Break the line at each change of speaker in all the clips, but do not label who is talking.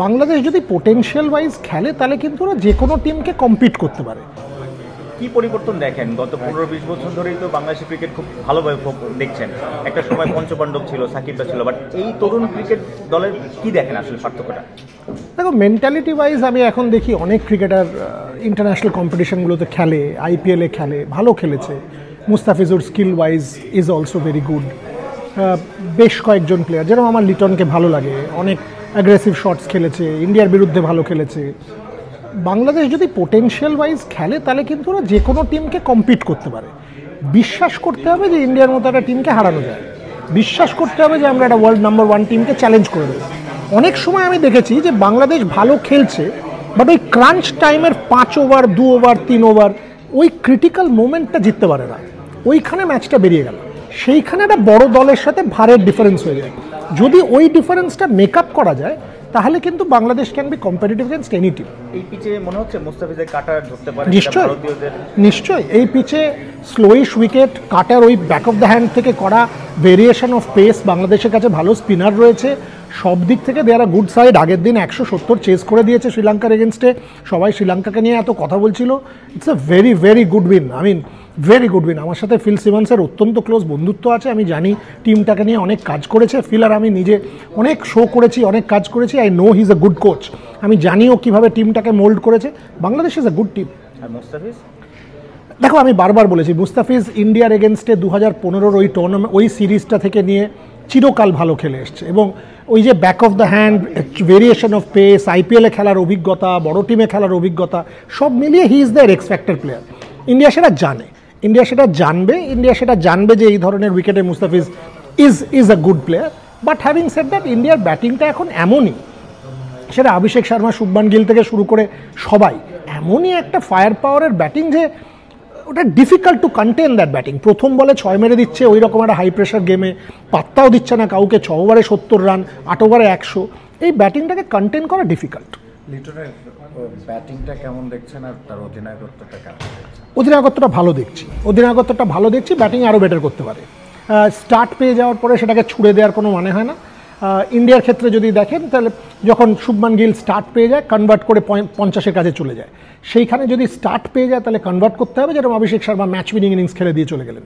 বাংলাদেশ যদি potential wise খেলে তাহলে কিন্তু ওরা যে কোনো টিমকে কম্পিট করতে পারে।
কি পরিবর্তন দেখেন? গত 15-20 বছর ধরেই তো বাংলাদেশের ক্রিকেট খুব ভালোভাবে দেখছেন। একটা সময় পঞ্চপাণ্ডব ছিল, সাকিবরা ছিল, বাট এই তরুণ ক্রিকেট দলের কি দেখেন আসলে পার্থক্যটা?
দেখো, মেন্টালিটি ওয়াইজ আমি এখন দেখি অনেক ক্রিকেটার ইন্টারন্যাশনাল কম্পিটিশনগুলোতে খেলে, আইপিএলে খেলে, ভালো খেলেছে। Mustafizur skill wise is also very good. বেশ কয়েকজন প্লেয়ার, যেরকম আমার লিটনকে ভালো লাগে, অনেক অ্যাগ্রেসিভ শটস খেলেছে, ইন্ডিয়ার বিরুদ্ধে ভালো খেলেছে। বাংলাদেশ যদি পোটেনশিয়াল ওয়াইজ খেলে তাহলে কিন্তু ওরা যে কোনো টিমকে কম্পিট করতে পারে। বিশ্বাস করতে হবে যে ইন্ডিয়ার মতো একটা টিমকে হারানো যায়, বিশ্বাস করতে হবে যে আমরা একটা ওয়ার্ল্ড নাম্বার 1 টিমকে চ্যালেঞ্জ করে দেবো। অনেক সময় আমি দেখেছি যে বাংলাদেশ ভালো খেলছে, বাট ওই ক্রাঞ্চ টাইমের 5 ওভার 2 ওভার 3 ওভার ওই ক্রিটিক্যাল মোমেন্টটা জিততে পারে না, ওইখানে ম্যাচটা বেরিয়ে গেল। সেইখানে একটা বড় দলের সাথে ভারের ডিফারেন্স হয়ে যায়। যদি ওই ডিফারেন্সটা মেক আপ করা যায় তাহলে কিন্তু Bangladesh can be competitive against any team.
এই পিচে মনে হচ্ছে মুস্তাফিজের কাটা ধরতে পারে
নিশ্চয়ই এই পিচে স্লোইশ উইকেট, কাটার ওই ব্যাক অফ দ্য হ্যান্ড থেকে করা ভেরিয়েশন অফ পেস, বাংলাদেশের কাছে ভালো স্পিনার রয়েছে, সব দিক থেকে দেয়ার গুড সাইড। আগের দিন 170 চেস করে দিয়েছে শ্রীলঙ্কার এগেনস্টে, সবাই শ্রীলঙ্কাকে নিয়ে এত কথা বলছিল। It's a very very good win, I mean very good win. আমার সাথে ফিল সিমন্সের অত্যন্ত ক্লোজ বন্ধুত্ব আছে, আমি জানি টিমটাকে নিয়ে অনেক কাজ করেছে। ফিল আর আমি নিজে অনেক শো করেছি, অনেক কাজ করেছি। I know he is a good coach, আমি জানিও কীভাবে টিমটাকে মোল্ড করেছে। Bangladesh is a good team.
আর মুস্তাফিজ,
দেখো আমি বারবার বলেছি, মুস্তাফিজ ইন্ডিয়ার এগেনস্টে 2015 ওই টুর্নামেন্ট, ওই সিরিজটা থেকে নিয়ে চিরকাল ভালো খেলে এসছে, এবং ওই যে back of the hand, variation of pace, আইপিএলে খেলার অভিজ্ঞতা, বড় টিমে খেলার অভিজ্ঞতা, সব মিলিয়ে he is the x factor player. India সেটা জানে, ইন্ডিয়া সেটা জানবে যে এই ধরনের উইকেটে Mustafiz is a good player. But having said that, ইন্ডিয়ার ব্যাটিংটা এখন এমনই, সেটা অভিষেক শর্মা, শুভমান গিল থেকে শুরু করে সবাই, এমনই একটা ফায়ার পাওয়ারের ব্যাটিং যে ওটা difficult to contain that batting. প্রথম বলে 6 মেরে দিচ্ছে, ওই রকম একটা হাই প্রেশার গেমে পাত্তাও দিচ্ছে না কাউকে। 6 ওভারে 70 রান, 8 ওভারে 100, এই ব্যাটিংটাকে কন্টেন করা ডিফিকাল্ট।
লিটনের ব্যাটিংটা কেমন দেখছেন আর তার অধিনায়কত্বটা কেমন দেখছেন?
অধিনায়কত্বটা ভালো দেখছি, ব্যাটিং আরও বেটার করতে পারে। স্টার্ট পেয়ে যাওয়ার পরে সেটাকে ছুড়ে দেওয়ার কোনো মানে হয় না। ইন্ডিয়ার ক্ষেত্রে যদি দেখেন তাহলে যখন শুভমান গিল স্টার্ট পেয়ে যায়, কনভার্ট করে 50-এর কাছে চলে যায়। সেইখানে যদি স্টার্ট পেয়ে যায় তাহলে কনভার্ট করতে হবে, যেরকম Abhishek Sharma match winning innings খেলে দিয়ে চলে গেলেন।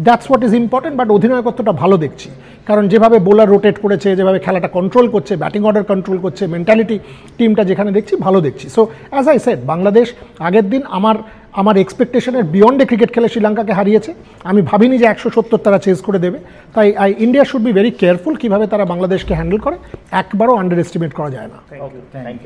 That's what is important. But অধিনায়কত্বটা ভালো দেখছি, কারণ যেভাবে বোলার রোটেট করেছে, যেভাবে খেলাটা কন্ট্রোল করছে, ব্যাটিং অর্ডার কন্ট্রোল করছে, মেন্টালিটি টিমটা যেখানে দেখছি ভালো দেখছি। So as I said, Bangladesh আগের দিন আমার এক্সপেকটেশনের বিয়ন্ডে ক্রিকেট খেলে শ্রীলঙ্কাকে হারিয়েছে। আমি ভাবিনি যে 170 তারা চেস করে দেবে। তাই India should be very careful কীভাবে তারা বাংলাদেশকে হ্যান্ডেল করে। একবারও আন্ডার এস্টিমেট করা যায় না।
Thank you.